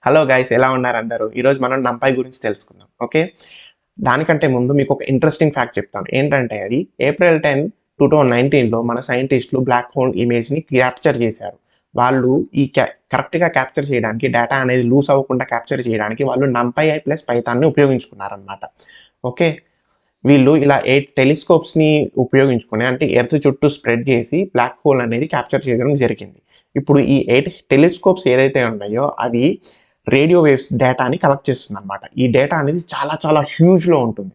Hello guys, ఎలా ఉన్నారు అందరూ? ఈరోజు మనం నంపై గురించి తెలుసుకుందాం. ఓకే, దానికంటే ముందు మీకు ఒక ఇంట్రెస్టింగ్ ఫ్యాక్ట్ చెప్తాను. ఏంటంటే అది April 10, 2019లో మన సైంటిస్టులు బ్లాక్ హోల్ ఇమేజ్ని క్యాప్చర్ చేశారు. వాళ్ళు ఈ కరెక్ట్గా క్యాప్చర్ చేయడానికి, డేటా అనేది లూజ్ అవ్వకుండా క్యాప్చర్ చేయడానికి వాళ్ళు నంపై ప్లస్ పైథాన్ని ఉపయోగించుకున్నారనమాట. ఓకే, వీళ్ళు ఇలా 8 టెలిస్కోప్స్ని ఉపయోగించుకొని, అంటే ఎర్త్ చుట్టూ స్ప్రెడ్ చేసి బ్లాక్ హోల్ అనేది క్యాప్చర్ చేయడం జరిగింది. ఇప్పుడు ఈ 8 టెలిస్కోప్స్ ఏదైతే ఉన్నాయో అవి రేడియో వేవ్స్ డేటాని కలెక్ట్ చేస్తుంది అనమాట. ఈ డేటా అనేది చాలా చాలా హ్యూజ్లో ఉంటుంది.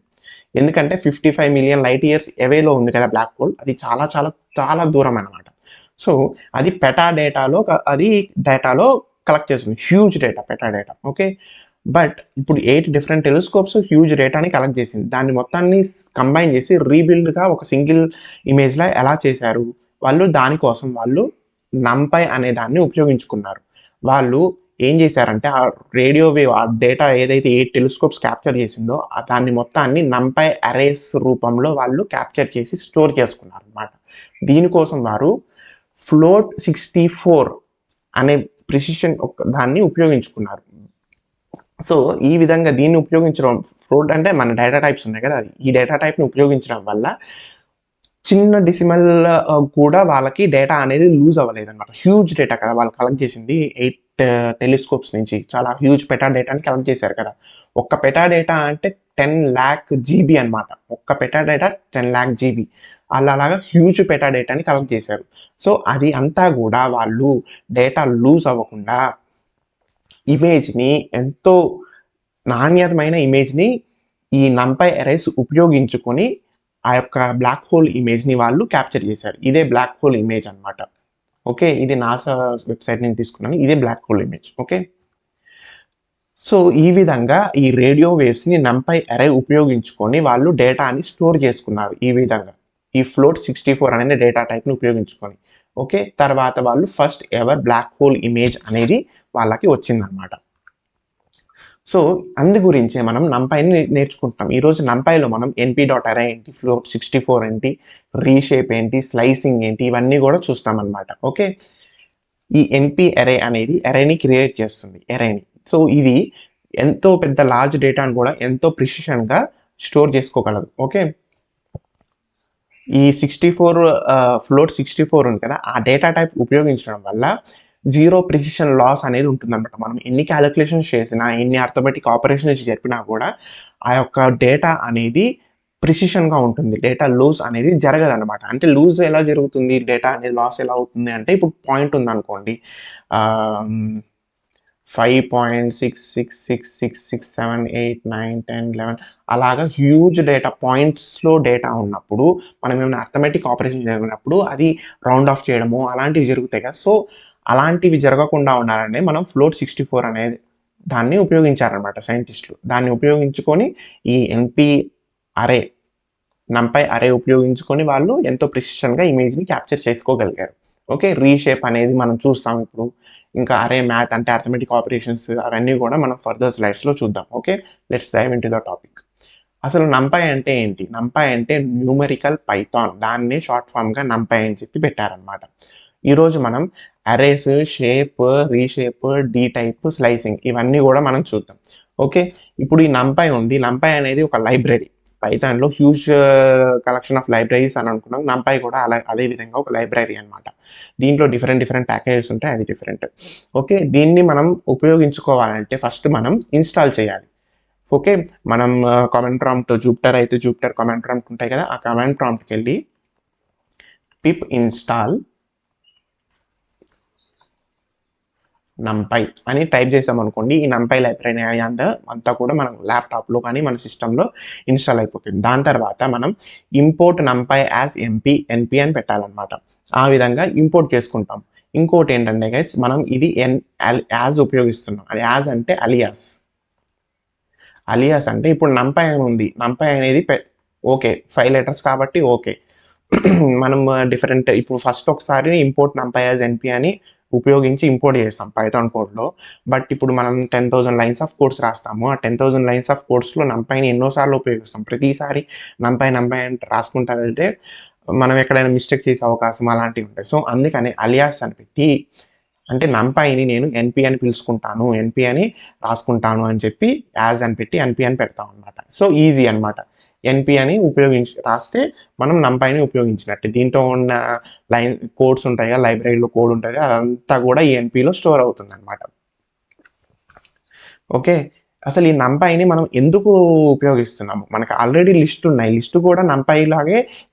ఎందుకంటే 55 మిలియన్ లైట్ ఇయర్స్ ఎవేలో ఉంది కదా బ్లాక్ హోల్. అది చాలా చాలా చాలా దూరం అనమాట. సో అది పెటా డేటాలో డేటాలో కలెక్ట్ చేస్తుంది. Huge data, peta data. Okay, but ఇప్పుడు 8 డిఫరెంట్ టెలిస్కోప్స్ హ్యూజ్ డేటాని కలెక్ట్ చేసింది. దాన్ని మొత్తాన్ని కంబైన్ చేసి రీబిల్డ్గా ఒక సింగిల్ ఇమేజ్లా ఎలా చేశారు దానికోసం వాళ్ళు నంపై అనే దాన్ని ఉపయోగించుకున్నారు. వాళ్ళు ఏం చేశారంటే ఆ రేడియో వేవ్, ఆ డేటా ఏదైతే 8 టెలిస్కోప్స్ క్యాప్చర్ చేసిందో దాన్ని మొత్తాన్ని నంపై అరేస్ రూపంలో వాళ్ళు క్యాప్చర్ చేసి స్టోర్ చేసుకున్నారు అనమాట. దీనికోసం వారు ఫ్లోట్ 64 అనే ప్రిసిషన్ దాన్ని ఉపయోగించుకున్నారు. సో ఈ విధంగా దీన్ని ఉపయోగించడం, ఫ్లోట్ అంటే మన డేటా టైప్స్ ఉన్నాయి కదా, అది ఈ డేటా టైప్ని ఉపయోగించడం వల్ల చిన్న డెసిమల్ కూడా వాళ్ళకి డేటా అనేది లూజ్ అవ్వలేదు అనమాట. హ్యూజ్ డేటా కదా వాళ్ళు కలెక్ట్ చేసింది, 8 టెలిస్కోప్స్ నుంచి చాలా హ్యూజ్ పెటా డేటాని కలెక్ట్ చేశారు కదా. ఒక్క పెటా డేటా అంటే 10 lakh GB అనమాట. ఒక్క పెటా డేటా 10 lakh GB. అలాగా హ్యూజ్ పెటా డేటాని కలెక్ట్ చేశారు. సో అది అంతా కూడా వాళ్ళు డేటా లూజ్ అవ్వకుండా ఇమేజ్ని, ఎంతో నాణ్యతమైన ఇమేజ్ని ఈ నంపై అరేస్ ఉపయోగించుకొని ఆ యొక్క బ్లాక్ హోల్ ఇమేజ్ని వాళ్ళు క్యాప్చర్ చేశారు. ఇదే బ్లాక్ హోల్ ఇమేజ్ అనమాట. ఓకే, ఇది నాసా వెబ్సైట్ నుంచి తీసుకున్నాను. ఇదే black hole image. Okay, so ఈ విధంగా ఈ రేడియో వేవ్స్ని నంపై అరే ఉపయోగించుకొని వాళ్ళు డేటాని స్టోర్ చేసుకున్నారు. ఈ విధంగా ఈ ఫ్లోట్ 64 అనే డేటా టైప్ని ఉపయోగించుకొని. ఓకే, తర్వాత వాళ్ళు first ever black hole image అనేది వాళ్ళకి వచ్చిందనమాట. సో అందు గురించే మనం నంపైని నేర్చుకుంటాం. ఈరోజు నంపైలో మనం NP.array ఏంటి, ఫ్లోట్ 64 ఏంటి, రీషేప్ ఏంటి, స్లైసింగ్ ఏంటి, ఇవన్నీ కూడా చూస్తామన్నమాట. ఓకే, ఈ NP array అనేది అరేని క్రియేట్ చేస్తుంది, అరేని. సో ఇది ఎంతో పెద్ద లార్జ్ డేటాను కూడా ఎంతో ప్రిసిషన్గా స్టోర్ చేసుకోగలదు. ఓకే, ఈ 64 ఫ్లోట్ 64 ఉంది కదా, ఆ డేటా టైప్ ఉపయోగించడం వల్ల జీరో ప్రిసిషన్ లాస్ అనేది ఉంటుందన్నమాట. మనం ఎన్ని క్యాలిక్యులేషన్స్ చేసినా, ఎన్ని అర్థమెటిక్ ఆపరేషన్స్ జరిపినా కూడా ఆ యొక్క డేటా అనేది ప్రిసిషన్గా ఉంటుంది. డేటా లూజ్ అనేది జరగదన్నమాట. అంటే లూజ్ ఎలా జరుగుతుంది, డేటా అనేది లాస్ ఎలా అవుతుంది అంటే, ఇప్పుడు పాయింట్ ఉందనుకోండి, 5.666667891011 అలాగా హ్యూజ్ డేటా పాయింట్స్లో డేటా ఉన్నప్పుడు, మనం ఏమైనా అర్థమెటిక్ ఆపరేషన్ జరిగినప్పుడు అది రౌండ్ ఆఫ్ చేయడము అలాంటివి జరుగుతాయి కదా. సో అలాంటివి జరగకుండా ఉండాలంటే మనం ఫ్లోట్ 64 అనేది దాన్ని ఉపయోగించారనమాట సైంటిస్టులు. దాన్ని ఉపయోగించుకొని ఈ NP అరే, నంపై అరే ఉపయోగించుకొని వాళ్ళు ఎంతో ప్రిసిషన్గా ఇమేజ్ని క్యాప్చర్ చేసుకోగలిగారు. ఓకే, రీషేప్ అనేది మనం చూస్తాం ఇప్పుడు. ఇంకా అరే మ్యాథ్ అంటే అర్థమెటిక్ ఆపరేషన్స్ అవన్నీ కూడా మనం ఫర్దర్ స్లైడ్స్లో చూద్దాం. Okay, let's dive into the topic. అసలు నంపై అంటే ఏంటి? నంపై అంటే న్యూమరికల్ పైథాన్. దాన్నే షార్ట్ ఫామ్గా నంపై అని చెప్పి పెట్టారనమాట. ఈరోజు మనం arrays, shape, reshape, D type, slicing ఇవన్నీ కూడా మనం చూద్దాం. ఓకే, ఇప్పుడు ఈ నంపై ఉంది. నంపై అనేది ఒక లైబ్రరీ. పైథాన్లో హ్యూజ్ కలెక్షన్ ఆఫ్ లైబ్రరీస్ అని అనుకున్నాం. నంపై కూడా అదే విధంగా ఒక లైబ్రరీ అనమాట. దీంట్లో డిఫరెంట్ ప్యాకేజెస్ ఉంటాయి, అది డిఫరెంట్. ఓకే, దీన్ని మనం ఉపయోగించుకోవాలంటే ఫస్ట్ మనం ఇన్స్టాల్ చేయాలి. ఓకే, మనం command prompt, Jupiter command prompt ఉంటాయి కదా, ఆ కమాండ్ ప్రాంప్ట్కి వెళ్ళి పిప్ ఇన్స్టాల్ నంపై అని టైప్ చేసామనుకోండి, ఈ నంపై లైబ్రరీ అంతా కూడా మన ల్యాప్టాప్లో కానీ మన సిస్టంలో ఇన్స్టాల్ అయిపోతుంది. దాని తర్వాత మనం ఇంపోర్ట్ నంపై యాజ్ ఎన్పి అని పెట్టాలన్నమాట. ఆ విధంగా ఇంపోర్ట్ చేసుకుంటాం. ఇంకోటి ఏంటంటే గైస్, మనం ఇది యాజ్ ఉపయోగిస్తున్నాం. అది యాజ్ అంటే అలియాస్ అంటే ఇప్పుడు నంపై అని ఉంది. నంపై అనేది ఓకే 5 letters కాబట్టి ఓకే. మనం డిఫరెంట్, ఇప్పుడు ఫస్ట్ ఒకసారి ఇంపోర్ట్ నంపై యాజ్ ఎన్పి అని ఉపయోగించి ఇంపోర్ట్ చేస్తాం పైథాన్ కోడ్లో. బట్ ఇప్పుడు మనం 10,000 lines ఆఫ్ కోడ్స్ రాస్తాము. ఆ 10,000 lines ఆఫ్ కోడ్స్లో నంపైని ఎన్నోసార్లు ఉపయోగిస్తాం. ప్రతిసారి నంపై అంటే రాసుకుంటా వెళ్తే మనం ఎక్కడైనా మిస్టేక్ చేసే అవకాశం అలాంటివి ఉంటాయి. సో అందుకని అలియాస్ అని పెట్టి అంటే numpyని నేను ఎన్పి అని పిలుచుకుంటాను, ఎన్పి అని రాసుకుంటాను అని చెప్పి యాజ్ అని పెట్టి ఎన్పి అని పెడతాం అనమాట. సో ఈజీ అనమాట. ఎన్పి అని రాస్తే మనం numpyని ఉపయోగించినట్టే. దీంట్లో ఉన్న లైన్ కోడ్స్ ఉంటాయి కదా, లైబ్రరీలో కోడ్ ఉంటుంది, అదంతా కూడా ఈ ఎన్పిలో స్టోర్ అవుతుంది అనమాట. ఓకే, అసలు ఈ numpyని మనం ఎందుకు ఉపయోగిస్తున్నాము? మనకు ఆల్రెడీ లిస్ట్ ఉన్నాయి. లిస్ట్ కూడా numpy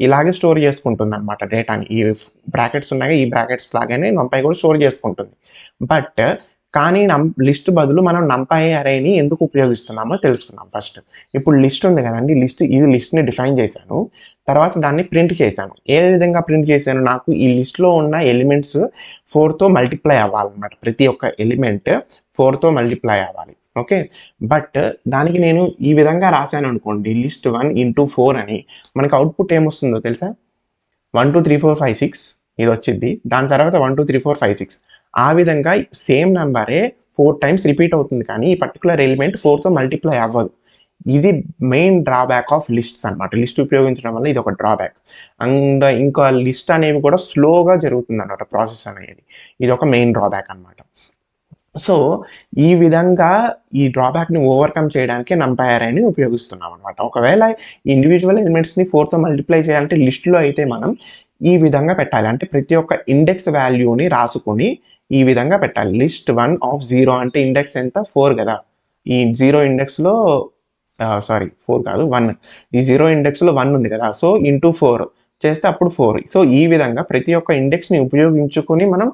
ఇలాగే స్టోర్ చేసుకుంటుంది అనమాట డేటాని. ఈ బ్రాకెట్స్ ఉన్నాయి, ఈ బ్రాకెట్స్ లాగానే numpy కూడా స్టోర్ చేసుకుంటుంది. బట్ కానీ లిస్ట్ బదులు మనం numpy అరేని ఎందుకు ఉపయోగిస్తున్నామో తెలుసుకుందాం ఫస్ట్. ఇప్పుడు లిస్ట్ ఉంది కదండి, లిస్ట్ని డిఫైన్ చేశాను, తర్వాత దాన్ని ప్రింట్ చేశాను. ఏ విధంగా ప్రింట్ చేశాను? నాకు ఈ లిస్ట్లో ఉన్న ఎలిమెంట్స్ 4తో మల్టిప్లై అవ్వాలన్నమాట. ప్రతి ఒక్క ఎలిమెంట్ 4తో మల్టిప్లై అవ్వాలి. ఓకే, బట్ దానికి నేను ఈ విధంగా రాశాను అనుకోండి, లిస్ట్ 1 × 4 అని, మనకు అవుట్పుట్ ఏమొస్తుందో తెలుసా? 1 2 3 4 5 6 ఇది వచ్చింది. దాని తర్వాత 1 2 3 4 5 6 ఆ విధంగా సేమ్ నెంబరే 4 టైమ్స్ రిపీట్ అవుతుంది, కానీ ఈ పర్టికులర్ ఎలిమెంట్ 4తో మల్టిప్లై అవ్వదు. ఇది మెయిన్ డ్రాబ్యాక్ ఆఫ్ లిస్ట్స్ అనమాట. లిస్ట్ ఉపయోగించడం వల్ల ఇది ఒక డ్రాబ్యాక్. అండ్ ఇంకా లిస్ట్ అనేవి కూడా స్లోగా జరుగుతుంది అన్నమాట ప్రాసెస్ అనేది. ఇది ఒక మెయిన్ డ్రాబ్యాక్ అనమాట. సో ఈ విధంగా ఈ డ్రాబ్యాక్ని ఓవర్కమ్ చేయడానికి numpy అరేని ఉపయోగిస్తున్నాం అనమాట. ఒకవేళ ఇండివిజువల్ ఎలిమెంట్స్ని 4తో మల్టిప్లై చేయాలంటే లిస్టులో అయితే మనం ఈ విధంగా పెట్టాలి. అంటే ప్రతి ఒక్క ఇండెక్స్ వాల్యూని రాసుకుని ఈ విధంగా పెట్టాలి. లిస్ట్ 1 ఆఫ్ 0 అంటే ఇండెక్స్ ఎంత? 4 కదా. ఈ 0 ఇండెక్స్లో 4 కాదు 1, ఈ 0 ఇండెక్స్లో 1 ఉంది కదా. సో ఇంటూ 4 చేస్తే అప్పుడు 4. సో ఈ విధంగా ప్రతి ఒక్క ఇండెక్స్ని ఉపయోగించుకొని మనం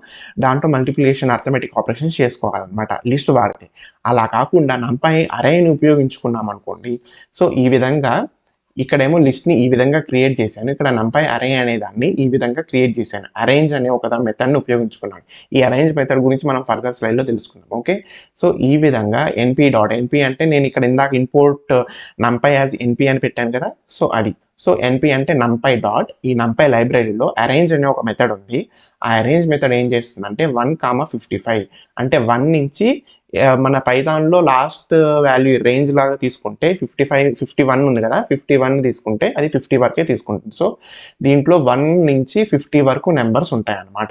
దాంట్లో మల్టిప్లికేషన్, అర్థమెటిక్ ఆపరేషన్స్ చేసుకోవాలన్నమాట లిస్ట్ వాడితే. అలా కాకుండా numpy అరేని ఉపయోగించుకున్నాం అనుకోండి, సో ఈ విధంగా ఇక్కడేమో లిస్ట్ని ఈ విధంగా క్రియేట్ చేశాను, ఇక్కడ numpy అరే అనే దాన్ని ఈ విధంగా క్రియేట్ చేశాను. అరేంజ్ అనే ఒక మెథడ్ని ఉపయోగించుకున్నాను. ఈ అరేంజ్ మెథడ్ గురించి మనం ఫర్దర్ స్లైడ్లో తెలుసుకుందాం. ఓకే, సో ఈ విధంగా np అంటే నేను ఇక్కడ ఇందాక ఇంపోర్ట్ numpy యాజ్ np అని పెట్టాను కదా, సో అది. సో np అంటే numpy డాట్, ఈ numpy లైబ్రరీలో అరేంజ్ అనే ఒక మెథడ్ ఉంది. ఆ అరేంజ్ మెథడ్ ఏం చేస్తుందంటే 1,55 అంటే 1 నుంచి మన పైథాన్లో లాస్ట్ వాల్యూ రేంజ్ లాగా తీసుకుంటే 51 ఉంది కదా, 51 తీసుకుంటే అది 50 వరకే తీసుకుంటుంది. సో దీంట్లో 1 నుంచి 50 వరకు నెంబర్స్ ఉంటాయి అన్నమాట.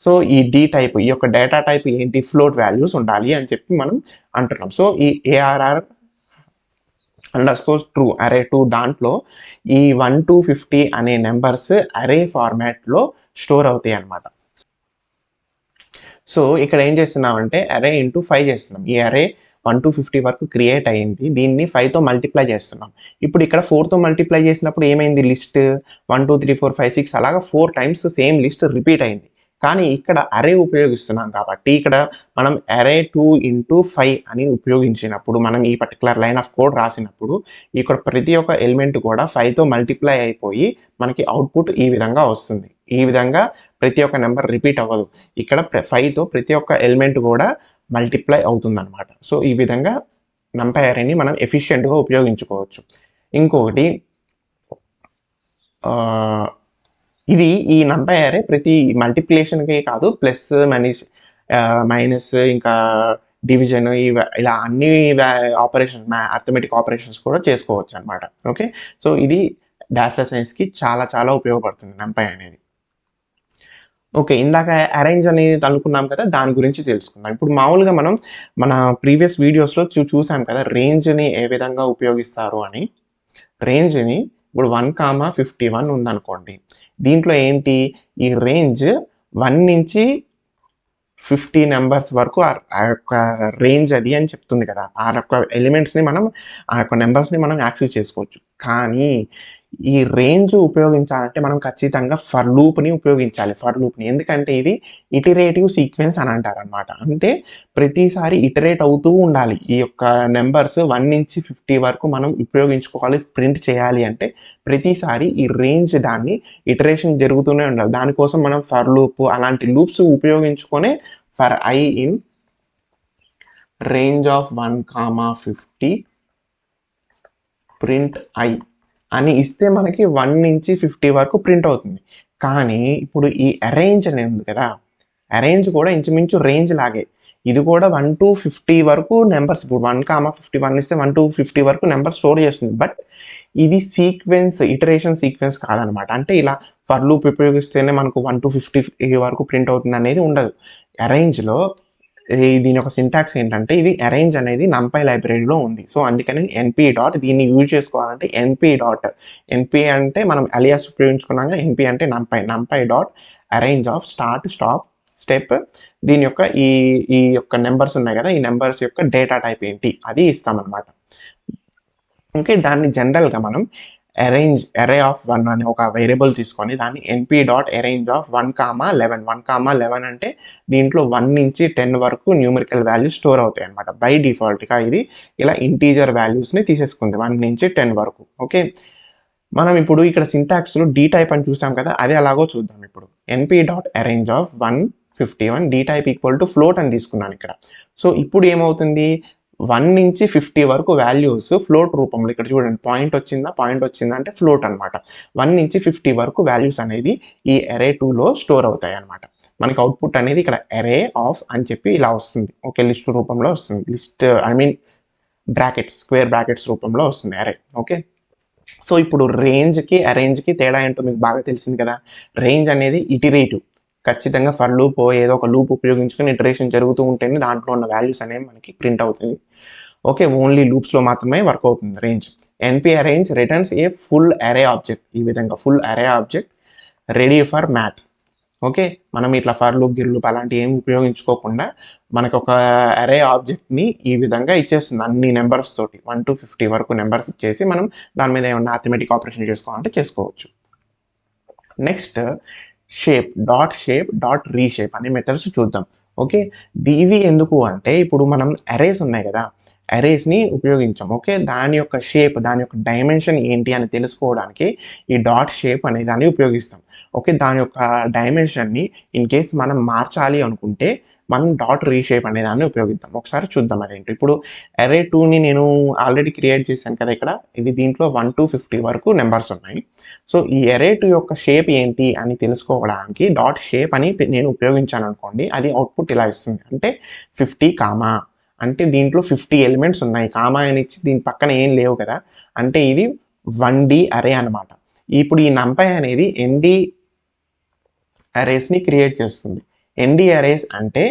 సో ఈ డి టైప్, ఈ యొక్క డేటా టైప్ ఏంటి? ఫ్లోట్ వాల్యూస్ ఉండాలి అని చెప్పి మనం అంటున్నాం. సో ఈ ARR _true అరే 2 దాంట్లో ఈ 1 to 50 అనే నెంబర్స్ అరే ఫార్మాట్లో స్టోర్ అవుతాయి అన్నమాట. సో ఇక్కడ ఏం చేస్తున్నామంటే అరే ఇంటూ 5 చేస్తున్నాం. ఈ అరే 1 to 50 వరకు క్రియేట్ అయ్యింది, దీన్ని 5తో మల్టిప్లై చేస్తున్నాం. ఇప్పుడు ఇక్కడ 4తో మల్టిప్లై చేసినప్పుడు ఏమైంది? లిస్ట్ 1 2 3 4 5 6 అలాగా 4 టైమ్స్ సేమ్ లిస్ట్ రిపీట్ అయింది. కానీ ఇక్కడ అరే ఉపయోగిస్తున్నాం కాబట్టి ఇక్కడ మనం అరే 2 × 5 అని ఉపయోగించినప్పుడు, మనం ఈ పర్టికులర్ లైన్ ఆఫ్ కోడ్ రాసినప్పుడు ఇక్కడ ప్రతి ఒక్క ఎలిమెంట్ కూడా 5తో మల్టిప్లై అయిపోయి మనకి అవుట్పుట్ ఈ విధంగా వస్తుంది. ఈ విధంగా ప్రతి ఒక్క నెంబర్ రిపీట్ అవ్వదు, ఇక్కడ 5తో ప్రతి ఒక్క ఎలిమెంట్ కూడా మల్టిప్లై అవుతుందన్నమాట. సో ఈ విధంగా numpy అరేని మనం ఎఫిషియెంట్గా ఉపయోగించుకోవచ్చు. ఇంకొకటి, ఇది ఈ numpy అరే ప్రతి మల్టిప్లికేషన్కే కాదు, ప్లస్ మైనస్ ఇంకా డివిజన్ ఇలా అన్ని ఆపరేషన్స్, అర్థమెటిక్ ఆపరేషన్స్ కూడా చేసుకోవచ్చు అనమాట. ఓకే, సో ఇది డేటా సైన్స్కి చాలా చాలా ఉపయోగపడుతుంది numpy అనేది. ఓకే, ఇందాక అరేంజ్ అనేది అనుకున్నాం కదా, దాని గురించి తెలుసుకుందాం. ఇప్పుడు మామూలుగా మనం మన ప్రీవియస్ వీడియోస్లో చూసాం కదా రేంజ్ని ఏ విధంగా ఉపయోగిస్తారు అని. రేంజ్ని ఇప్పుడు 1,51 ఉందనుకోండి, దీంట్లో ఏంటి? ఈ రేంజ్ 1 నుంచి 50 నెంబర్స్ వరకు ఆ యొక్క రేంజ్ అది అని చెప్తుంది కదా. ఆ యొక్క ఎలిమెంట్స్ని మనం, ఆ యొక్క నెంబర్స్ని మనం యాక్సెస్ చేసుకోవచ్చు. కానీ ఈ రేంజ్ ఉపయోగించాలంటే మనం ఖచ్చితంగా ఫర్ లూప్ని ఉపయోగించాలి. ఫర్ లూప్ని ఎందుకంటే ఇది ఇటరేటివ్ సీక్వెన్స్ అని అంటారనమాట. అంటే ప్రతిసారి ఇటరేట్ అవుతూ ఉండాలి. ఈ యొక్క నెంబర్స్ 1 నుంచి 50 వరకు మనం ఉపయోగించుకోవాలి, ప్రింట్ చేయాలి అంటే ప్రతిసారి ఈ రేంజ్ దాన్ని ఇటరేషన్ జరుగుతూనే ఉండాలి. దానికోసం మనం ఫర్ లూప్ అలాంటి లూప్స్ ఉపయోగించుకొని for I in range of 1,50 print I అని ఇస్తే మనకి 1 నుంచి 50 వరకు ప్రింట్ అవుతుంది. కానీ ఇప్పుడు ఈ అరేంజ్ అనేది ఉంది కదా, అరేంజ్ కూడా ఇంచుమించు రేంజ్ లాగే. ఇది కూడా 1 to 50 వరకు నెంబర్స్, ఇప్పుడు 1,51 ఇస్తే 1 to 50 వరకు నెంబర్ స్టోర్ చేస్తుంది. బట్ ఇది ఇటరేషన్ సీక్వెన్స్ కాదనమాట. అంటే ఇలా ఫర్ లూప్ ఉపయోగిస్తేనే మనకు 1 to 50 వరకు ప్రింట్ అవుతుంది అనేది ఉండదు. అరేంజ్లో దీని యొక్క సింటాక్స్ ఏంటంటే, ఇది అరేంజ్ అనేది NumPy లైబ్రరీలో ఉంది. సో అందుకని ఎన్పీ డాట్ దీన్ని యూజ్ చేసుకోవాలంటే ఎన్పీ అంటే మనం అలియాస్ ఉపయోగించుకున్నాక ఎన్పీ అంటే NumPy dot arange of start stop step దీని యొక్క ఈ యొక్క నెంబర్స్ ఉన్నాయి కదా, ఈ నెంబర్స్ యొక్క డేటా టైప్ ఏంటి అది ఇస్తామన్నమాట. ఓకే, దాన్ని జనరల్గా మనం అరే ఆఫ్ 1 అనే ఒక వేరియబుల్ తీసుకొని దాన్ని ఎన్పీ డాట్ అరేంజ్ ఆఫ్ 1,11 అంటే దీంట్లో 1 నుంచి 10 వరకు న్యూమరికల్ వాల్యూస్ స్టోర్ అవుతాయి అనమాట. బై డిఫాల్ట్గా ఇది ఇలా ఇంటీజర్ వాల్యూస్ని తీసేసుకుంది 1 నుంచి 10 వరకు. ఓకే, మనం ఇప్పుడు ఇక్కడ సింటాక్స్లో డీ టైప్ అని చూసాం కదా, అది అలాగో చూద్దాం. ఇప్పుడు NP dot arange of 151 D type equal to float అని తీసుకున్నాను ఇక్కడ. సో ఇప్పుడు ఏమవుతుంది, 1 నుంచి 50 వరకు వాల్యూస్ ఫ్లోట్ రూపంలో, ఇక్కడ చూడండి పాయింట్ వచ్చిందా అంటే ఫ్లోట్ అనమాట. 1 నుంచి 50 వరకు వాల్యూస్ అనేది ఈ అరే 2లో స్టోర్ అవుతాయి అనమాట. మనకి అవుట్పుట్ అనేది ఇక్కడ అరే ఆఫ్ అని చెప్పి ఇలా వస్తుంది. ఓకే, లిస్ట్ రూపంలో వస్తుంది, స్క్వేర్ బ్రాకెట్స్ రూపంలో వస్తుంది అరే. ఓకే, సో ఇప్పుడు రేంజ్కి అరేంజ్కి తేడా ఏంటో మీకు బాగా తెలిసింది కదా. రేంజ్ అనేది ఇటరేటివ్, ఖచ్చితంగా ఫర్ లూప్ ఏదో ఒక లూప్ ఉపయోగించుకొని ఇటరేషన్ జరుగుతూ ఉంటేనే దాంట్లో ఉన్న వాల్యూస్ అనేవి మనకి ప్రింట్ అవుతుంది. ఓకే, ఓన్లీ లూప్స్లో మాత్రమే వర్క్ అవుతుంది రేంజ్. ఎన్పీ అరేంజ్ రిటర్న్స్ ఏ ఫుల్ అరే ఆబ్జెక్ట్, ఈ విధంగా ఫుల్ అరే object ready for math. Okay, మనం ఇట్లా ఫర్ లూప్ గిర్ అలాంటి ఏమి ఉపయోగించుకోకుండా మనకు ఒక అరే ఆబ్జెక్ట్ని ఈ విధంగా ఇచ్చేస్తుంది అన్ని నెంబర్స్ తోటి. 1 to 50 వరకు నెంబర్స్ ఇచ్చేసి మనం దాని మీద ఏమన్నా అథమెటిక్ ఆపరేషన్ చేసుకోవాలంటే చేసుకోవచ్చు. నెక్స్ట్ డాట్ రీషేప్ అనే మెథడ్స్ చూద్దాం. ఓకే, ఇవి ఎందుకు అంటే ఇప్పుడు మనం అరేస్ ఉన్నాయి కదా, అరేస్ని ఉపయోగించాం. ఓకే, దాని యొక్క షేప్, దాని యొక్క డైమెన్షన్ ఏంటి అని తెలుసుకోవడానికి ఈ డాట్ షేప్ అనే దాన్ని ఉపయోగిస్తాం. ఓకే, దాని యొక్క డైమెన్షన్ని ఇన్ కేస్ మనం మార్చాలి అనుకుంటే మనం డాట్ రీషేప్ అనే దాన్ని ఉపయోగిద్దాం. ఒకసారి చూద్దాం అదేంటి. ఇప్పుడు అరే 2ని నేను ఆల్రెడీ క్రియేట్ చేశాను కదా ఇక్కడ, ఇది దీంట్లో 1 to 50 వరకు నెంబర్స్ ఉన్నాయి. సో ఈ అరే 2 యొక్క షేప్ ఏంటి అని తెలుసుకోవడానికి డాట్ షేప్ అని నేను ఉపయోగించాను అనుకోండి, అది అవుట్పుట్ ఇలా ఇస్తుంది. అంటే 50 కామా అంటే దీంట్లో 50 ఎలిమెంట్స్ ఉన్నాయి, కామా అని ఇచ్చి దీని పక్కన ఏం లేవు కదా, అంటే ఇది 1D అరే అనమాట. ఇప్పుడు ఈ NumPy అనేది ND అరేస్ని క్రియేట్ చేస్తుంది. ND అరేస్ అంటే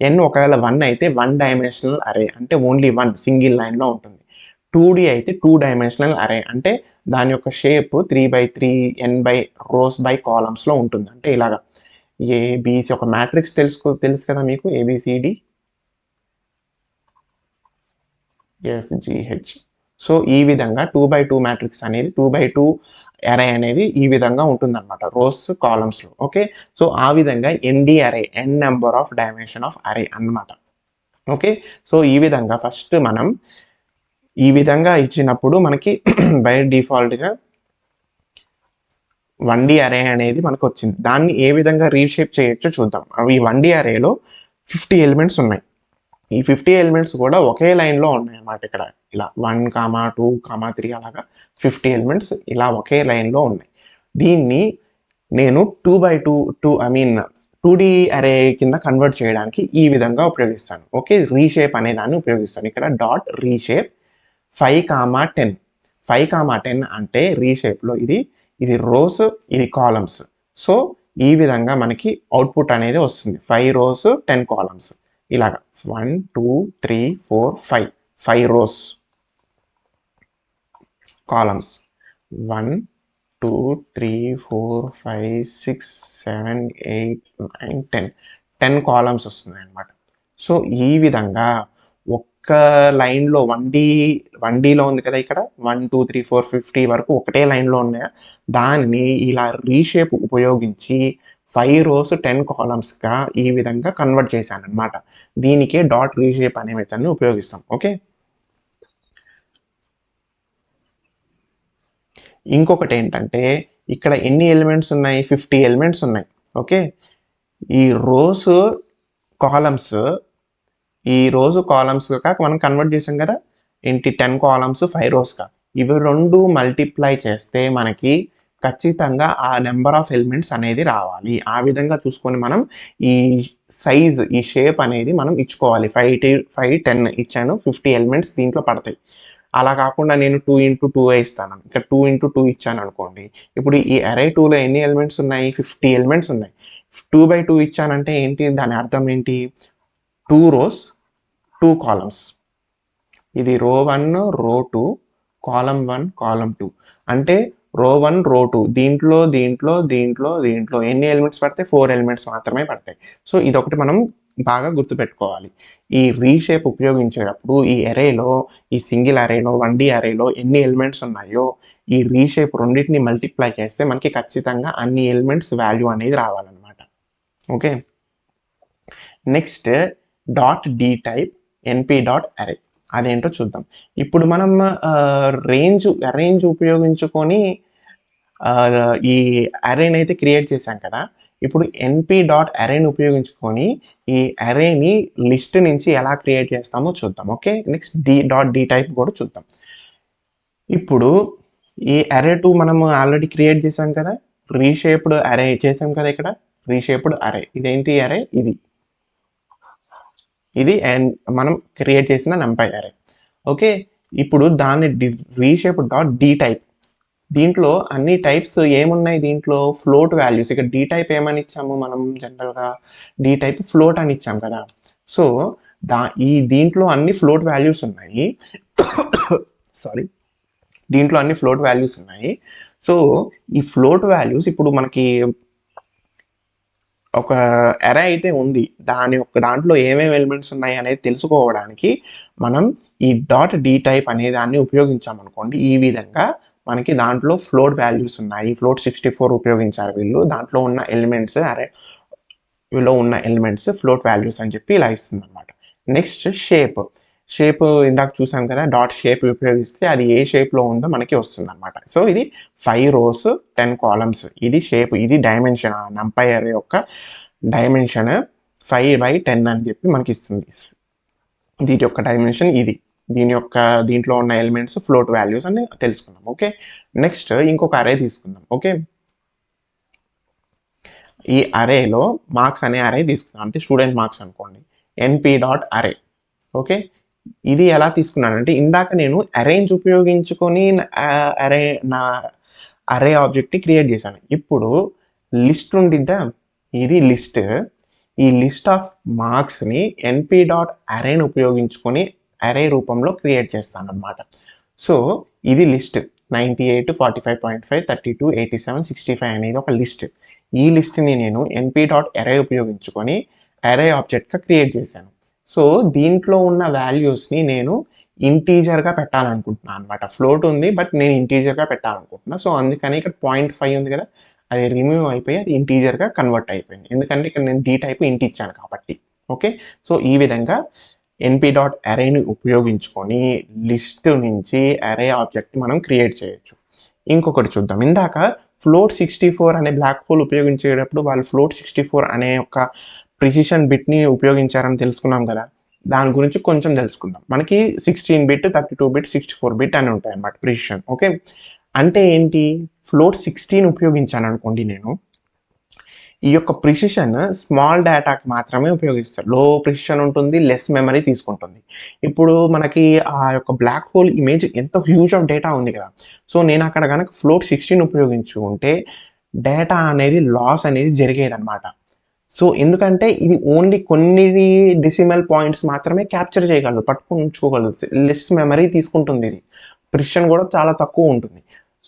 n ఒకవేళ 1 అయితే 1 డైమెన్షనల్ అరే, అంటే ఓన్లీ 1 సింగిల్ లైన్లో ఉంటుంది. 2D అయితే 2 డైమెన్షనల్ అరే, అంటే దాని యొక్క shape 3x3 n by rows by కాలమ్స్లో ఉంటుంది. అంటే ఇలాగా ఏబిసి ఒక మ్యాట్రిక్స్ తెలుసు కదా మీకు, ABCD FGH. సో ఈ విధంగా 2x2 మ్యాట్రిక్స్ అనేది 2x2 అరే అనేది ఈ విధంగా ఉంటుందన్నమాట రోస్ కాలమ్స్లో. ఓకే, సో ఆ విధంగా ND అరే, n number of dimension of అరే అన్నమాట. ఓకే, సో ఈ విధంగా ఫస్ట్ మనం ఈ విధంగా ఇచ్చినప్పుడు మనకి బై డిఫాల్ట్గా 1D అరే అనేది మనకు వచ్చింది. దాన్ని ఏ విధంగా రీషేప్ చేయొచ్చో చూద్దాం. అవి 1D అరేలో 50 ఎలిమెంట్స్ ఉన్నాయి. ఈ 50 ఎలిమెంట్స్ కూడా ఒకే లైన్లో ఉన్నాయి అన్నమాట. ఇక్కడ ఇలా 1, 2, 3 అలాగా 50 ఎలిమెంట్స్ ఇలా ఒకే లైన్లో ఉన్నాయి. దీన్ని నేను 2D అరే కింద కన్వర్ట్ చేయడానికి ఈ విధంగా ఉపయోగిస్తాను. ఓకే, రీషేప్ అనే దాన్ని ఉపయోగిస్తాను. ఇక్కడ డాట్ రీషేప్ 5,10 అంటే రీషేప్లో ఇది రోస్, ఇది కాలమ్స్. సో ఈ విధంగా మనకి అవుట్పుట్ అనేది వస్తుంది. 5 rows 10 columns ఇలాగా 1 2 3 4 5 rows కాలమ్స్ 1 2 3 4 5 6 7 8 9 10 కాలమ్స్ వస్తున్నాయి అన్నమాట. సో ఈ విధంగా ఒక్క లైన్లో 1Dలో ఉంది కదా, ఇక్కడ 1 2 3 4 50 వరకు ఒకటే లైన్లో ఉన్నాయా, దానిని ఇలా రీషేప్ ఉపయోగించి 5 rows 10 columnsగా ఈ విధంగా కన్వర్ట్ చేశాను అనమాట. దీనికే డాట్ రీషేప్ అనే మెథడ్ని ఉపయోగిస్తాం. ఓకే, ఇంకొకటి ఏంటంటే ఇక్కడ ఎన్ని ఎలిమెంట్స్ ఉన్నాయి, 50 ఎలిమెంట్స్ ఉన్నాయి. ఓకే, ఈ రోస్ కాలమ్స్గా మనం కన్వర్ట్ చేసాం కదా, ఏంటి 10 columns 5 rowsగా, ఇవి రెండు మల్టిప్లై చేస్తే మనకి ఖచ్చితంగా ఆ నెంబర్ ఆఫ్ ఎలిమెంట్స్ అనేది రావాలి. ఆ విధంగా చూసుకొని మనం ఈ సైజ్, ఈ షేప్ అనేది మనం ఇచ్చుకోవాలి. 5, 10 ఇచ్చాను. 50 ఎలిమెంట్స్ దీంట్లో పడతాయి. అలా కాకుండా నేను 2x2 ఇస్తాను. ఇక్కడ 2x2 ఇచ్చాననుకోండి. ఇప్పుడు ఈ అరే 2లో ఎన్ని ఎలిమెంట్స్ ఉన్నాయి? 50 ఎలిమెంట్స్ ఉన్నాయి. 2/2 ఇచ్చానంటే ఏంటి? దాని అర్థం ఏంటి? 2 రోస్ 2 కాలమ్స్. ఇది రో 1, రో 2, కాలమ్ 1, కాలమ్ 2. అంటే రో 1, రో 2 దీంట్లో ఎన్ని ఎలిమెంట్స్ పడతాయి? 4 ఎలిమెంట్స్ మాత్రమే పడతాయి. సో ఇదొకటి మనం బాగా గుర్తుపెట్టుకోవాలి. ఈ రీషేప్ ఉపయోగించేటప్పుడు ఈ అరేలో, ఈ సింగిల్ అరేలో, 1D అరేలో ఎన్ని ఎలిమెంట్స్ ఉన్నాయో ఈ రీషేప్ రెండింటిని మల్టిప్లై చేస్తే మనకి ఖచ్చితంగా అన్ని ఎలిమెంట్స్ వాల్యూ అనేది రావాలన్నమాట. Okay, next .d type np.array అదేంటో చూద్దాం. ఇప్పుడు మనం అరేంజ్ ఉపయోగించుకొని ఈ అరేని అయితే క్రియేట్ చేశాం కదా. ఇప్పుడు np.arrayని ఉపయోగించుకొని ఈ అరేని లిస్ట్ నుంచి ఎలా క్రియేట్ చేస్తామో చూద్దాం. ఓకే, నెక్స్ట్ d టైప్ కూడా చూద్దాం. ఇప్పుడు ఈ అరే 2 మనం ఆల్రెడీ క్రియేట్ చేసాం కదా, రీషేప్డ్ అరే చేసాం కదా. ఇక్కడ రీషేప్డ్ అరే, ఇదేంటి అరే? ఇది అండ్ మనం క్రియేట్ చేసిన numpy అరే. ఓకే, ఇప్పుడు దాన్ని రీషేప్.d టైప్, దీంట్లో అన్ని టైప్స్ ఏమున్నాయి? దీంట్లో ఫ్లోట్ వాల్యూస్. ఇక్కడ d టైప్ ఏమని ఇచ్చాము మనం? జనరల్గా d టైప్ ఫ్లోట్ అని ఇచ్చాం కదా. సో దీంట్లో అన్ని ఫ్లోట్ వాల్యూస్ ఉన్నాయి. సారీ, దీంట్లో అన్ని ఫ్లోట్ వాల్యూస్ ఉన్నాయి. సో ఈ ఫ్లోట్ వాల్యూస్ ఇప్పుడు మనకి ఒక అరే అయితే ఉంది, దాంట్లో ఏమేమి ఎలిమెంట్స్ ఉన్నాయి అనేది తెలుసుకోవడానికి మనం ఈ .d టైప్ అనే దాన్ని ఉపయోగించామనుకోండి. ఈ విధంగా మనకి దాంట్లో ఫ్లోట్ వాల్యూస్ ఉన్నాయి. ఫ్లోట్ 64 ఉపయోగించారు వీళ్ళు. దాంట్లో ఉన్న ఎలిమెంట్స్ వీళ్ళు ఉన్న ఎలిమెంట్స్ ఫ్లోట్ వాల్యూస్ అని చెప్పి ఇలా ఇస్తుంది అనమాట. నెక్స్ట్ షేప్ ఇందాక చూసాం కదా, డాట్ షేప్ ఉపయోగిస్తే అది ఏ షేప్లో ఉందో మనకి వస్తుంది అనమాట. సో ఇది 5 rows 10 columns. ఇది షేప్, ఇది డైమెన్షన్. numpy array యొక్క డైమెన్షన్ 5/10 అని చెప్పి మనకి ఇస్తుంది. దీని యొక్క డైమెన్షన్ ఇది. దీంట్లో ఉన్న ఎలిమెంట్స్ ఫ్లోట్ వాల్యూస్ అని తెలుసుకున్నాం. ఓకే, నెక్స్ట్ ఇంకొక అరే తీసుకుందాం. ఓకే, ఈ అరేలో మార్క్స్ అనే అరే తీసుకుందాం. అంటే స్టూడెంట్ మార్క్స్ అనుకోండి, np.array. ఓకే, ఇది ఎలా తీసుకున్నానంటే ఇందాక నేను అరేంజ్ ఉపయోగించుకొని నా అరే ఆబ్జెక్ట్ని క్రియేట్ చేశాను. ఇప్పుడు లిస్ట్ ఉండిద్దా, ఇది లిస్ట్. ఈ లిస్ట్ ఆఫ్ మార్క్స్ని np.arrayని ఉపయోగించుకొని అరే రూపంలో క్రియేట్ చేస్తాను అనమాట. సో ఇది లిస్ట్ 98, 45.5, 32, 87, 65 అనేది ఒక లిస్ట్. ఈ లిస్ట్ని నేను np.array ఉపయోగించుకొని అరే ఆబ్జెక్ట్గా క్రియేట్ చేశాను. సో దీంట్లో ఉన్న వాల్యూస్ని నేను ఇంటీజర్గా పెట్టాలనుకుంటున్నాను అనమాట. ఫ్లోట్ ఉంది బట్ నేను ఇంటీజర్గా పెట్టాలనుకుంటున్నా. సో అందుకని ఇక్కడ 0.5 ఉంది కదా, అది రిమూవ్ అయిపోయి అది ఇంటీజర్గా కన్వర్ట్ అయిపోయింది. ఎందుకంటే ఇక్కడ నేను d టైప్ ఇంట్ ఇచ్చాను కాబట్టి. ఓకే, సో ఈ విధంగా np.arrayని ఉపయోగించుకొని లిస్ట్ నుంచి అరే ఆబ్జెక్ట్ని మనం క్రియేట్ చేయొచ్చు. ఇంకొకటి చూద్దాం. ఇందాక ఫ్లోట్ 64 అనే బ్లాక్ హోల్ ఉపయోగించేటప్పుడు వాళ్ళు ఫ్లోట్ 64 అనే ఒక ప్రిసిషన్ బిట్ని ఉపయోగించారని తెలుసుకున్నాం కదా. దాని గురించి కొంచెం తెలుసుకుందాం. మనకి 16 బిట్, 32 బిట్, 64 బిట్ అని ఉంటాయి అన్నమాట ప్రిసిషన్. ఓకే, అంటే ఏంటి? ఫ్లోట్ 16 ఉపయోగించాను అనుకోండి నేను, ఈ యొక్క ప్రిసిషన్ స్మాల్ డేటాకి మాత్రమే ఉపయోగిస్తారు. లో ప్రిసిషన్ ఉంటుంది, లెస్ మెమరీ తీసుకుంటుంది. ఇప్పుడు మనకి ఆ యొక్క బ్లాక్ హోల్ ఇమేజ్ ఎంత హ్యూజ్ ఆఫ్ డేటా ఉంది కదా. సో నేను అక్కడ కనుక ఫ్లోట్ 16 ఉపయోగించుకుంటే డేటా అనేది లాస్ అనేది జరిగేదన్నమాట. సో ఎందుకంటే ఇది ఓన్లీ కొన్ని డెసిమల్ పాయింట్స్ మాత్రమే క్యాప్చర్ చేయగలదు, పట్టుకుని ఉంచుకోగలదు. లెస్ మెమరీ తీసుకుంటుంది. ఇది ప్రిసిషన్ కూడా చాలా తక్కువ ఉంటుంది.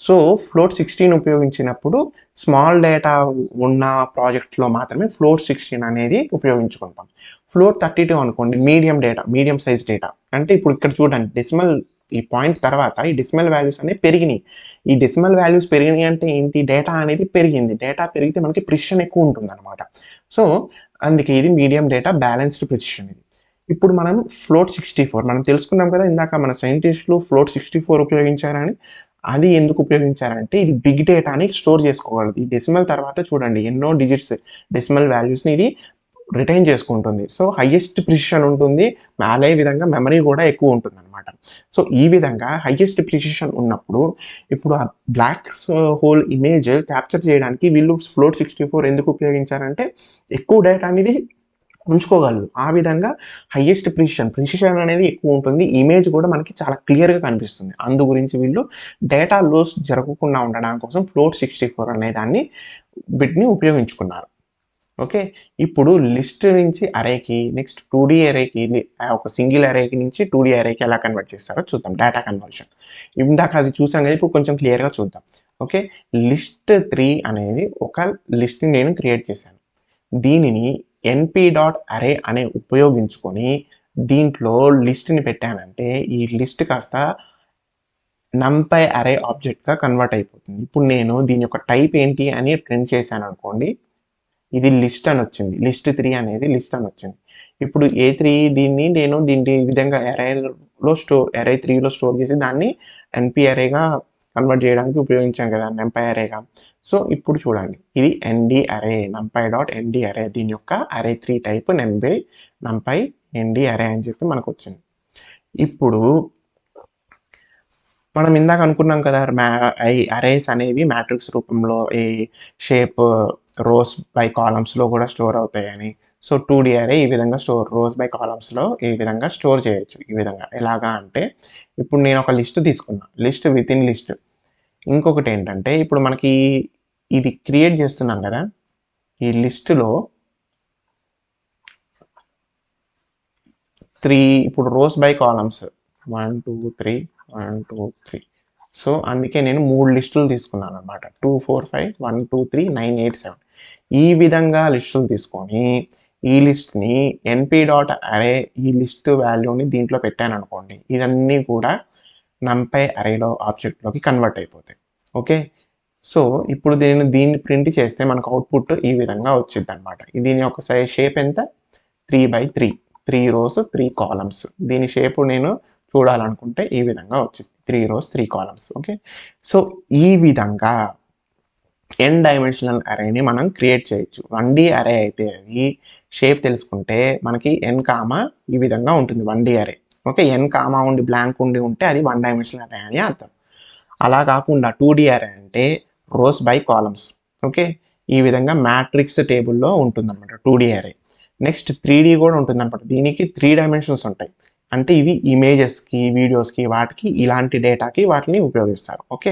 సో ఫ్లోట్ 16 ఉపయోగించినప్పుడు స్మాల్ డేటా ఉన్న ప్రాజెక్ట్లో మాత్రమే ఫ్లోట్ 16 అనేది ఉపయోగించుకుంటాం. ఫ్లోట్ 32 అనుకోండి, మీడియం సైజ్ డేటా. అంటే ఇప్పుడు ఇక్కడ చూడండి, డెసిమల్ ఈ పాయింట్ తర్వాత ఈ డెసిమల్ వాల్యూస్ అనేవి పెరిగినాయి. ఈ డెసిమల్ వాల్యూస్ పెరిగినాయి అంటే ఏంటి? డేటా అనేది పెరిగింది. డేటా పెరిగితే మనకి ప్రిసిషన్ ఎక్కువ ఉంటుంది అనమాట. సో అందుకే ఇది మీడియం డేటా బ్యాలెన్స్డ్ ప్రిసిషన్. ఇది ఇప్పుడు మనం ఫ్లోట్ 64 మనం తెలుసుకున్నాం కదా ఇందాక, మన సైంటిస్టులు ఫ్లోట్ 64 ఉపయోగించారని. అది ఎందుకు ఉపయోగించారంటే ఇది బిగ్ డేటాని స్టోర్ చేసుకోగలదు. ఈ డెసిమల్ తర్వాత చూడండి ఎన్నో డిజిట్స్ డెసిమల్ వాల్యూస్ని ఇది రిటైన్ చేసుకుంటుంది. సో హైయెస్ట్ ప్రిసిషన్ ఉంటుంది. అదే విధంగా మెమరీ కూడా ఎక్కువ ఉంటుందన్నమాట. సో ఈ విధంగా హైయెస్ట్ ప్రిసిషన్ ఉన్నప్పుడు ఇప్పుడు ఆ బ్లాక్ హోల్ ఇమేజ్ క్యాప్చర్ చేయడానికి వీళ్ళు ఫ్లోట్ 64 ఎందుకు ఉపయోగించారంటే ఎక్కువ డేటా అనేది ఉంచుకోగలదు. ఆ విధంగా హైయెస్ట్ ప్రిసిషన్ అనేది ఎక్కువ ఉంటుంది. ఇమేజ్ కూడా మనకి చాలా క్లియర్‌గా కనిపిస్తుంది. అందు గురించి వీళ్ళు డేటా లాస్ జరగకుండా ఉండడం కోసం ఫ్లోట్ 64 అనే బిట్‌ని ఉపయోగించుకున్నారు. ఓకే. ఇప్పుడు లిస్ట్ నుంచి అరేకి నెక్స్ట్ 2D అరేకి ఒక సింగిల్ అరేకి నుంచి 2D అరేకి ఎలా కన్వర్ట్ చేస్తారో చూద్దాం. Data conversion. ఇందాక అది చూసాం కదా! ఇప్పుడు కొంచెం క్లియర్‌గా చూద్దాం. ఓకే. లిస్ట్ 3 అనేది ఒక లిస్ట్‌ని నేను క్రియేట్ చేశాను. దీనిని np.array అనే ఉపయోగించుకొని దీంట్లో లిస్ట్‌ని పెట్టానంటే ఈ లిస్ట్ కాస్త numpy అరే ఆబ్జెక్ట్‌గా కన్వర్ట్ అయిపోతుంది. ఇప్పుడు నేను దీని యొక్క టైప్ ఏంటి అని ప్రింట్ చేశాననుకోండి. ఇది లిస్ట్ అని వచ్చింది. లిస్ట్ 3 అనేది లిస్ట్ అని వచ్చింది. ఇప్పుడు A3 నేను దీన్ని ఈ విధంగా అరే 3లో స్టోర్ చేసి దాన్ని ఎన్పీ అరేగా కన్వర్ట్ చేయడానికి ఉపయోగించాను కదా! numpy అరేగా. సో ఇప్పుడు చూడండి. ఇది ND అరే numpy.nd అరే దీని యొక్క అరే 3 టైప్ numpy ND అరే అని చెప్పి మనకొచ్చింది. ఇప్పుడు మనం ఇందాక అనుకున్నాం కదా! అరేస్ అనేవి మ్యాట్రిక్స్ రూపంలో ఈ షేప్ రోస్ బై కాలమ్స్‌లో కూడా స్టోర్ అవుతాయని. సో 2D అరే ఈ విధంగా రోస్ బై కాలమ్స్‌లో ఈ విధంగా స్టోర్ చేయొచ్చు. ఈ విధంగా ఎలాగా అంటే ఇప్పుడు నేను ఒక లిస్ట్ తీసుకున్నా. List within list. ఇంకొకటేంటంటే ఇప్పుడు మనకి ఇది క్రియేట్ చేస్తున్నాం కదా! ఈ లిస్ట్‌లో 3 ఇప్పుడు రోస్ బై కాలమ్స్ 1, 2, 3 1, 2, 3. సో అందుకే నేను 3 లిస్టులు తీసుకున్నానన్నమాట. 2, 4, 5 1, 2, 3 9, 8, 7 ఈ విధంగా లిస్టులు తీసుకొని ఈ లిస్ట్‌ని np.array ఈ లిస్ట్ వాల్యూని దీంట్లో పెట్టాననుకోండి. ఇవన్నీ కూడా numpy అరేలో ఆబ్జెక్ట్‌లోకి కన్వర్ట్ అయిపోతాయి. ఓకే. సో ఇప్పుడు దీన్ని ప్రింట్ చేస్తే మనకు అవుట్‌పుట్ ఈ విధంగా వచ్చిద్దన్నమాట. దీని యొక్క షేప్ ఎంత 3/3 3 రోస్ 3 కాలమ్స్. దీని షేప్ నేను చూడాలనుకుంటే ఈ విధంగా వచ్చింది. 3 రోస్ 3 కాలమ్స్. ఓకే. సో ఈ విధంగా n డైమెన్షనల్ అరేని మనం క్రియేట్ చేయొచ్చు. 1D అరే అయితే అది షేప్ తెలుసుకుంటే మనకి n కామా ఈ విధంగా ఉంటుంది 1D అరే. ఓకే. n కామా ఉండి బ్లాంక్ ఉంటే అది 1 డైమెన్షనల్ అరే అని అర్థం. అలా కాకుండా 2D అరే అంటే రోస్ బై కాలమ్స్. ఓకే. ఈ విధంగా మ్యాట్రిక్స్ టేబుల్‌లో ఉంటుందన్నమాట 2D అరే. నెక్స్ట్ 3D కూడా ఉంటుందన్నమాట. దీనికి 3 డైమెన్షన్స్ ఉంటాయి. అంటే ఇవి ఇమేజెస్‌కి, వీడియోస్‌కి వాటికి ఇలాంటి డేటాకి వాటిని ఉపయోగిస్తారు. ఓకే.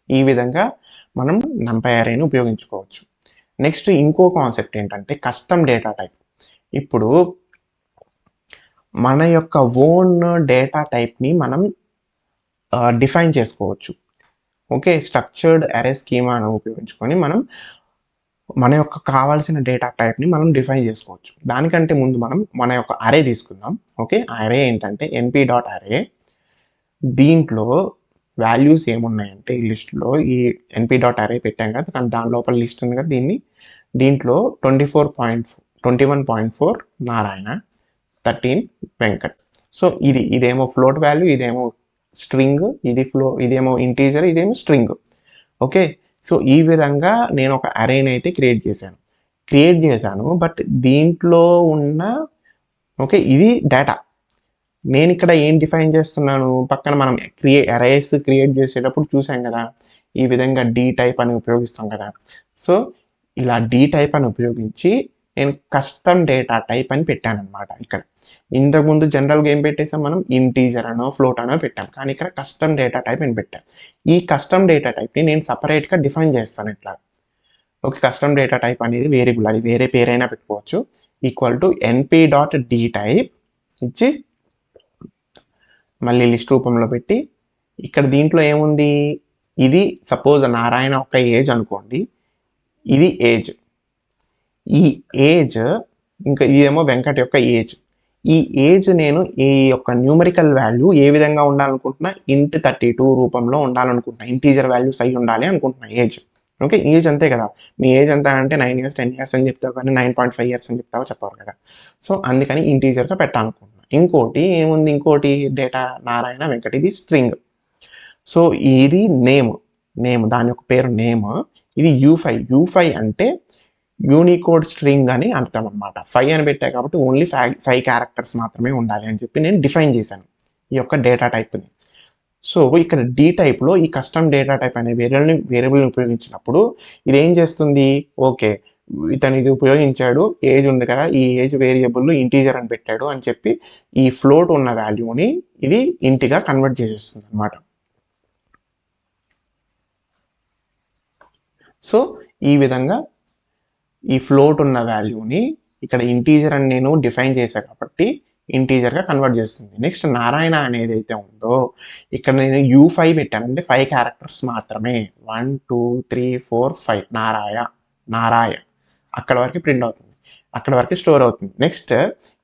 ఈ విధంగా మనం numpy అరేని ఉపయోగించుకోవచ్చు. నెక్స్ట్ ఇంకో కాన్సెప్ట్ ఏంటంటే కస్టమ్ డేటా టైప్. ఇప్పుడు మన యొక్క ఓన్ డేటా టైప్‌ని మనం డిఫైన్ చేసుకోవచ్చు. ఓకే. స్ట్రక్చర్డ్ అరే స్కీమాను ఉపయోగించుకొని మనం మన యొక్క కావాల్సిన డేటా టైప్‌ని మనం డిఫైన్ చేసుకోవచ్చు. దానికంటే ముందు మనం మన యొక్క అరే తీసుకుందాం. ఓకే. ఆ అరే ఏంటంటే np.array దీంట్లో వాల్యూస్ ఏమున్నాయంటే ఈ లిస్ట్‌లో ఈ np.array పెట్టాం కదా! కానీ దాని లోపల లిస్ట్ ఉంది కదా! దీంట్లో 21.4 నారాయణ, 13 వెంకట్. సో ఇదేమో ఫ్లోట్ వాల్యూ, ఇదేమో స్ట్రింగ్, ఇదేమో ఇంటీజర్, ఇదేమో స్ట్రింగ్. ఓకే. సో ఈ విధంగా నేను ఒక అరేని అయితే క్రియేట్ చేశాను. బట్ దీంట్లో ఉన్న ఓకే. ఇది డేటా. నేను ఇక్కడ ఏం డిఫైన్ చేస్తున్నాను పక్కన మనం అరేస్ క్రియేట్ చేసేటప్పుడు చూసాం కదా! ఈ విధంగా D టైప్ అని ఉపయోగిస్తాం కదా! సో ఇలా D టైప్ అని ఉపయోగించి నేను కస్టమ్ డేటా టైప్ అని పెట్టానన్నమాట ఇక్కడ. ఇంతకుముందు జనరల్‌గా ఏం పెట్టేసాం మనం ఇంటీజర్ అనో, ఫ్లోట్ అనో పెట్టాం. కానీ ఇక్కడ కస్టమ్ డేటా టైప్ అని పెట్టాం. ఈ కస్టమ్ డేటా టైప్‌ని నేను సెపరేట్‌గా డిఫైన్ చేస్తాను ఇట్లా. ఓకే. కస్టమ్ డేటా టైప్ అనేది వేరియబుల్. అది వేరే పేరైనా పెట్టుకోవచ్చు. ఈక్వల్ టు np.dtype ఇచ్చి మళ్ళీ లిస్ట్ రూపంలో పెట్టి ఇక్కడ దీంట్లో ఏముంది ఇది సపోజ్ నారాయణ ఒక ఏజ్ అనుకోండి. ఇది ఏజ్. ఈ ఏజ్ ఇంకా ఇదేమో వెంకట్ యొక్క ఏజ్. ఈ ఏజ్ నేను ఈ యొక్క న్యూమరికల్ వాల్యూ ఏ విధంగా ఉండాలనుకుంటున్నా int 32 రూపంలో ఉండాలనుకుంటున్నా. ఇంటీజర్ వాల్యూస్ అయి ఉండాలి అనుకుంటున్నా ఏజ్. ఓకే. ఏజ్ అంతే కదా! మీ ఏజ్ ఎంత అంటే 9 ఇయర్స్ 10 ఇయర్స్ అని చెప్తావు కానీ 9.5 ఇయర్స్ అని చెప్పారు కదా! సో అందుకని ఇంటీజర్‌గా పెట్టాలనుకుంటున్నా. ఇంకోటి డేటా నారాయణ వెంకట్ ఇది స్ట్రింగ్. సో ఇది నేమ్ దాని యొక్క పేరు నేమ్. ఇది U5 అంటే యూనికోడ్ స్ట్రింగ్ అని అర్థం అనమాట. 5 అని పెట్టా కాబట్టి ఓన్లీ 5 క్యారెక్టర్స్ మాత్రమే ఉండాలి అని చెప్పి నేను డిఫైన్ చేశాను ఈ యొక్క డేటా టైప్ని. సో ఇక్కడ డి టైప్లో ఈ కస్టమ్ డేటా టైప్ అనే వేరియబుల్ని ఉపయోగించినప్పుడు ఇది ఏం చేస్తుంది, ఓకే ఇతను ఇది ఉపయోగించాడు, ఏజ్ ఉంది కదా, ఈ ఏజ్ వేరియబుల్ ఇంటీజర్ అని పెట్టాడు అని చెప్పి ఈ ఫ్లోట్ ఉన్న వాల్యూని ఇది ఇంటిగా కన్వర్ట్ చేసేస్తుంది అనమాట. సో ఈ విధంగా ఈ ఫ్లోట్ ఉన్న వాల్యూని ఇక్కడ ఇంటీజర్ అని నేను డిఫైన్ చేశాను కాబట్టి ఇంటీజర్గా కన్వర్ట్ చేస్తుంది. నెక్స్ట్ నారాయణ అనేది అయితే ఉందో ఇక్కడ నేను U5 పెట్టాను, అంటే 5 క్యారెక్టర్స్ మాత్రమే. 1 2 3 4 5 నారాయ అక్కడ వరకు ప్రింట్ అవుతుంది, అక్కడ వరకు స్టోర్ అవుతుంది. నెక్స్ట్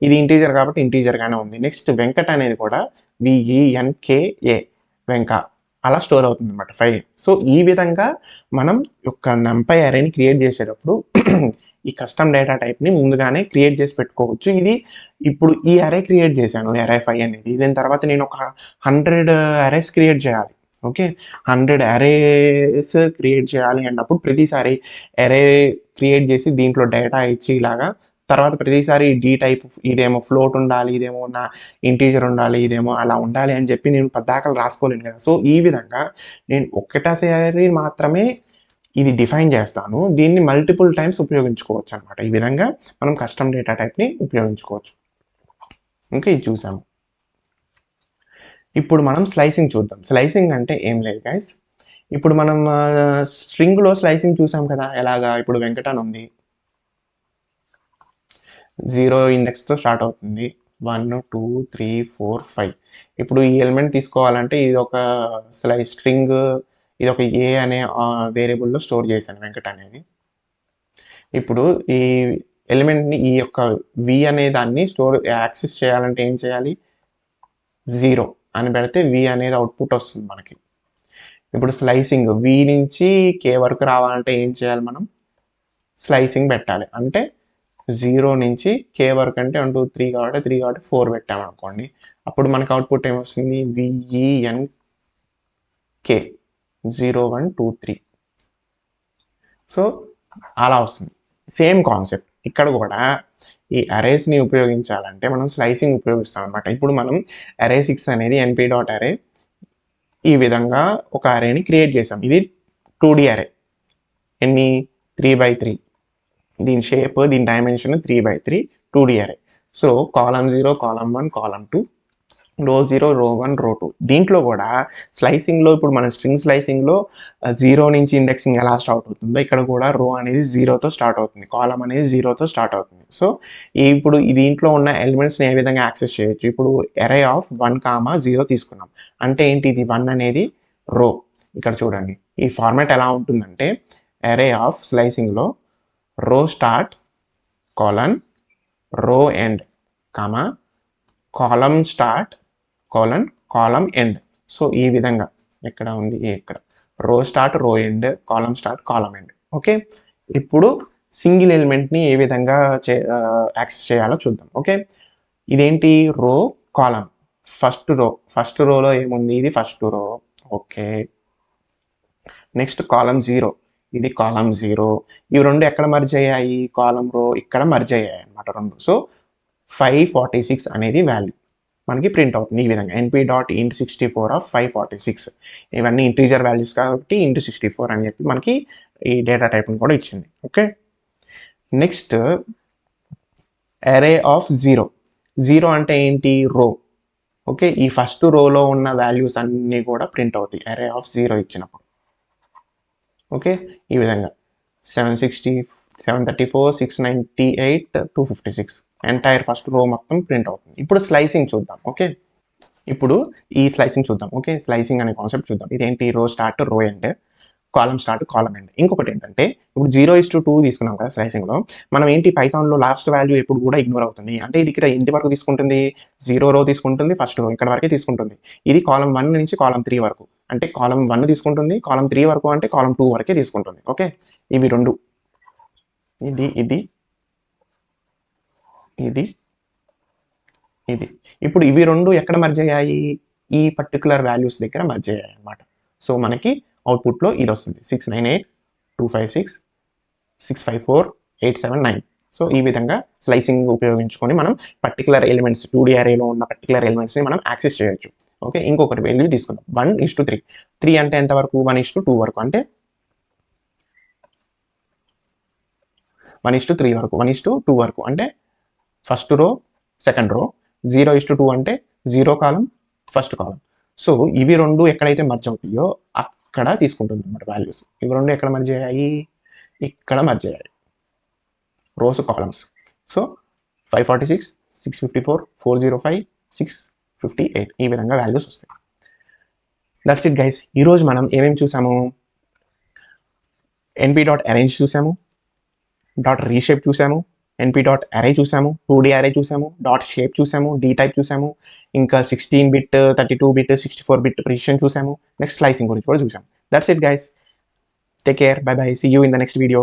ఇది ఇంటీజర్ కాబట్టి ఇంటీజర్గానే ఉంది. నెక్స్ట్ వెంకట్ అనేది కూడా VENKA వెంక అలా స్టోర్ అవుతుంది అనమాట 5. సో ఈ విధంగా మనం యొక్క NumPy అరేని క్రియేట్ చేసేటప్పుడు ఈ కస్టమ్ డేటా టైప్ని ముందుగానే క్రియేట్ చేసి పెట్టుకోవచ్చు. ఇది ఇప్పుడు ఈ అరే క్రియేట్ చేశాను, అరే 5 అనేది. దీని తర్వాత నేను ఒక 100 అరేస్ క్రియేట్ చేయాలి. ఓకే, 100 అరేస్ క్రియేట్ చేయాలి అన్నప్పుడు ప్రతిసారి అరే క్రియేట్ చేసి దీంట్లో డేటా ఇచ్చి ఇలాగా తర్వాత ప్రతిసారి డి టైప్ ఇదేమో ఫ్లోట్ ఉండాలి, ఇదేమో నా ఇంటీజర్ ఉండాలి, ఇదేమో అలా ఉండాలి అని చెప్పి నేను పద్దాకలు రాసుకోలేను కదా. సో ఈ విధంగా నేను ఒక్కటేసారి మాత్రమే ఇది డిఫైన్ చేస్తాను, దీన్ని మల్టిపుల్ టైమ్స్ ఉపయోగించుకోవచ్చు అనమాట. ఈ విధంగా మనం కస్టమ్ డేటా టైప్ని ఉపయోగించుకోవచ్చు. ఇంకా ఇది చూసాము. ఇప్పుడు మనం స్లైసింగ్ చూద్దాం. స్లైసింగ్ అంటే ఏం లేదు గైస్, ఇప్పుడు మనం స్ట్రింగ్లో స్లైసింగ్ చూసాం కదా ఎలాగా. ఇప్పుడు వెంకటన్ ఉంది, 0 ఇండెక్స్తో స్టార్ట్ అవుతుంది, 1 2 3 4 5. ఇప్పుడు ఈ ఎలిమెంట్ తీసుకోవాలంటే ఇది ఒక స్ట్రింగ్, ఇది ఒక ఏ అనే వేరియబుల్లో స్టోర్ చేశాను వెంకట అనేది. ఇప్పుడు ఈ ఎలిమెంట్ని ఈ యొక్క వి అనే దాన్ని యాక్సెస్ చేయాలంటే ఏం చేయాలి, 0 అని పెడితే వి అనేది అవుట్పుట్ వస్తుంది మనకి. ఇప్పుడు స్లైసింగ్ వి నుంచి కే వరకు రావాలంటే ఏం చేయాలి, మనం స్లైసింగ్ పెట్టాలి. అంటే 0 నుంచి కే వరకు అంటే 1 2 3 కాబట్టి 3 కాబట్టి 4 పెట్టాము అనుకోండి, అప్పుడు మనకి అవుట్పుట్ ఏమొస్తుంది, VENK 0 1 2 3. సో అలా వస్తుంది. సేమ్ కాన్సెప్ట్ ఇక్కడ కూడా ఈ అరేస్ని ఉపయోగించాలంటే మనం స్లైసింగ్ ఉపయోగిస్తాం అనమాట. ఇప్పుడు మనం అరే 6 అనేది np.array ఈ విధంగా ఒక అరేని క్రియేట్ చేసాం. ఇది 2D అరే, ఎన్ని 3x3, దీని షేప్ దీని డైమెన్షన్ 3x3 2D అరే. సో కాలమ్ 0 కాలమ్ 1 కాలమ్ 2 రో 0 రో 1 రో 2. దీంట్లో కూడా స్లైసింగ్లో ఇప్పుడు మన స్ట్రింగ్ స్లైసింగ్లో 0 నుంచి ఇండెక్సింగ్ ఎలా స్టార్ట్ అవుతుందో ఇక్కడ కూడా రో అనేది 0తో స్టార్ట్ అవుతుంది, కాలమ్ అనేది 0తో స్టార్ట్ అవుతుంది. సో ఇప్పుడు దీంట్లో ఉన్న ఎలిమెంట్స్ని ఏ విధంగా యాక్సెస్ చేయొచ్చు. ఇప్పుడు అరే ఆఫ్ 1 0 తీసుకున్నాం అంటే ఏంటి, ఇది 1 అనేది రో. ఇక్కడ చూడండి ఈ ఫార్మాట్ ఎలా ఉంటుందంటే అరే ఆఫ్ స్లైసింగ్లో రో స్టార్ట్ కాలన్ రో end comma column start colon column end. So ఈ విధంగా ఎక్కడ ఉంది, ఇక్కడ రో స్టార్ట్ రో end column start column end. Okay, ఇప్పుడు సింగిల్ ఎలిమెంట్ని ఏ విధంగా యాక్సెస్ చేయాలో చూద్దాం. ఓకే, ఇదేంటి రో కాలమ్, ఫస్ట్ రోలో ఏముంది, ఇది first row. Okay, next column 0, ఇది కాలమ్ 0. ఇవి రెండు ఎక్కడ మర్జ్ అయ్యాయి, కాలమ్ రో ఇక్కడ మర్జ్ అయ్యాయి అనమాట రెండు. సో 546 అనేది వాల్యూ మనకి ప్రింట్ అవుతుంది ఈ విధంగా, np.int64 of 546. ఇవన్నీ ఇంటీజర్ వాల్యూస్ కాబట్టి int64 అని చెప్పి మనకి ఈ డేటా టైప్ని కూడా ఇచ్చింది. ఓకే, నెక్స్ట్ అరే ఆఫ్ 0 అంటే ఏంటి, రో. ఓకే, ఈ ఫస్ట్ రోలో ఉన్న వాల్యూస్ అన్నీ కూడా ప్రింట్ అవుతాయి అరే ఆఫ్ 0 ఇచ్చినప్పుడు. ఓకే, ఈ విధంగా 760 734 698 256 ఎంటైర్ ఫస్ట్ రో మొత్తం ప్రింట్ అవుతుంది. ఇప్పుడు స్లైసింగ్ చూద్దాం. ఓకే, ఇప్పుడు ఈ స్లైసింగ్ చూద్దాం. ఓకే, స్లైసింగ్ అనే కాన్సెప్ట్ చూద్దాం. ఇదేంటి, రో స్టార్ట్ రో end column start column end. ఇంకొకటి ఏంటంటే ఇప్పుడు 0:2 తీసుకున్నాం కదా స్లైసింగ్లో, మనం ఏంటి పైథాన్లో లాస్ట్ వాల్యూ ఎప్పుడు కూడా ఇగ్నోర్ అవుతుంది. అంటే ఇది ఇక్కడ ఎంత వరకు తీసుకుంటుంది, 0 రో తీసుకుంటుంది, ఫస్ట్ రో ఇక్కడ వరకే తీసుకుంటుంది. ఇది కాలమ్ 1 నుంచి కాలమ్ 3 వరకు, అంటే కాలమ్ 1 తీసుకుంటుంది, కాలమ్ 3 వరకు అంటే కాలమ్ 2 వరకే తీసుకుంటుంది. ఓకే, ఇవి రెండు, ఇది ఇది ఇది ఇది. ఇప్పుడు ఇవి రెండు ఎక్కడ మర్జ్ అయ్యాయి, ఈ పర్టికులర్ వాల్యూస్ దగ్గర మర్జ్ అయ్యాయి అనమాట. సో మనకి అవుట్పుట్లో ఇది వస్తుంది, 698 256 654 879. సో ఈ విధంగా స్లైసింగ్ ఉపయోగించుకొని మనం పర్టికులర్ ఎలిమెంట్స్ 2D అరేలో ఉన్న పర్టికులర్ ఎలిమెంట్స్ని మనం యాక్సెస్ చేయొచ్చు. ఓకే, ఇంకొకటి వాల్యూ తీసుకుందాం 1:3. 3 అంటే ఎంతవరకు 1:2 వరకు, అంటే 1:3 వరకు, 1:2 వరకు, అంటే ఫస్ట్ రో సెకండ్ రో. 0:2 అంటే 0 కాలం ఫస్ట్ కాలం. సో ఇవి రెండు ఎక్కడైతే మర్జ్ అవుతాయో అక్కడ తీసుకుంటుంది అన్నమాట వాల్యూస్. ఇవి రెండు ఎక్కడ మర్జ్ అయ్యాయి, ఇక్కడ మర్జ్ అయ్యాయి రోస్ కాలమ్స్. సో 546, 654, 405, 658 ఈ విధంగా వాల్యూస్ వస్తాయి. That's it guys. ఈరోజు మనం ఏమేమి చూసాము, np.arrange చూసాము, .reshape చూసాము, np.array చూసాము, 2D array చూసాము, .shape చూసాము, dtype చూసాము, ఇంకా 16-bit, 32-bit, 64-bit precision చూసాము, నెక్స్ట్ స్లైసింగ్ గురించి కూడా చూసాము. That's it guys. Take care, bye bye, see you in the next video.